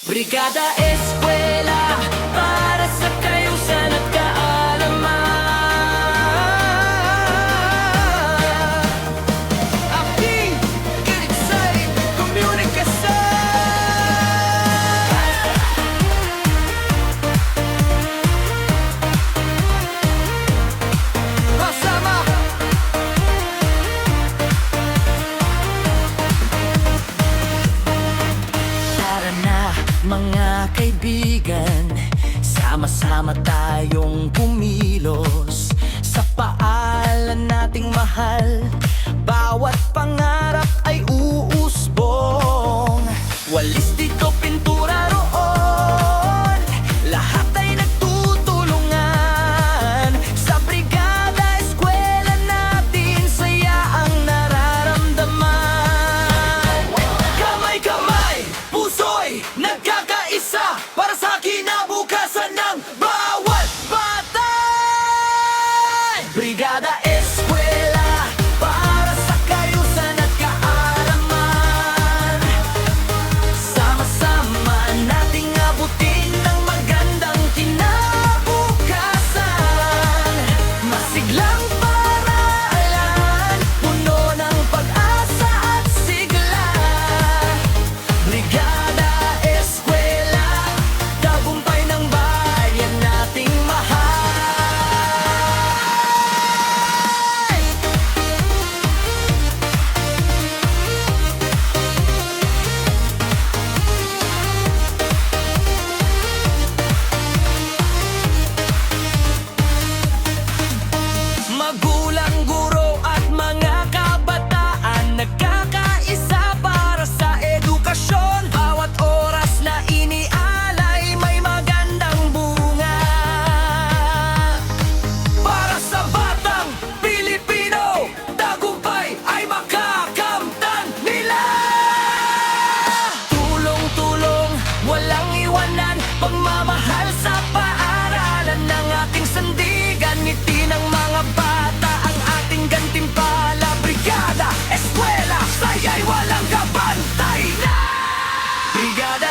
Brigada Eskwela para sa kayusan at kaalaman. Aking Kiksay Komunikasyon. Kasama tara na mga kaibigan, sama-sama tayong kumilos sa paalan nating mahal. Bawat pangarap ay uusbong, walis dito pintura roon. Lahat ay nagtutulungan sa Brigada Eskwela natin, saya ang nararamdaman. Kamay-kamay, puso'y nagkakaisa para sa kinabukasan ng bawat bata. Brigada Eskwela para sa kayusan at kaalaman. Sama-sama nating abutin ang magandang kinabukasan. Masiglang paaralan, puno ng pag-asa at sigla. Brigada Eskwela, tagumpay ng bayan nating mahal. Magulang, guro at mga kabataan nagkakaisa para sa edukasyon. Bawat oras na inialay may magandang bunga para sa batang Pilipino. Tagumpay ay makakamtan nila. Tulong-tulong, walang iwanan, pagmamahal sa paaralan ng ating sandigan. Ngiti ng mga bata ang ating gantimpala. Brigada Eskwela, saya'y walang kabantay na. Brigada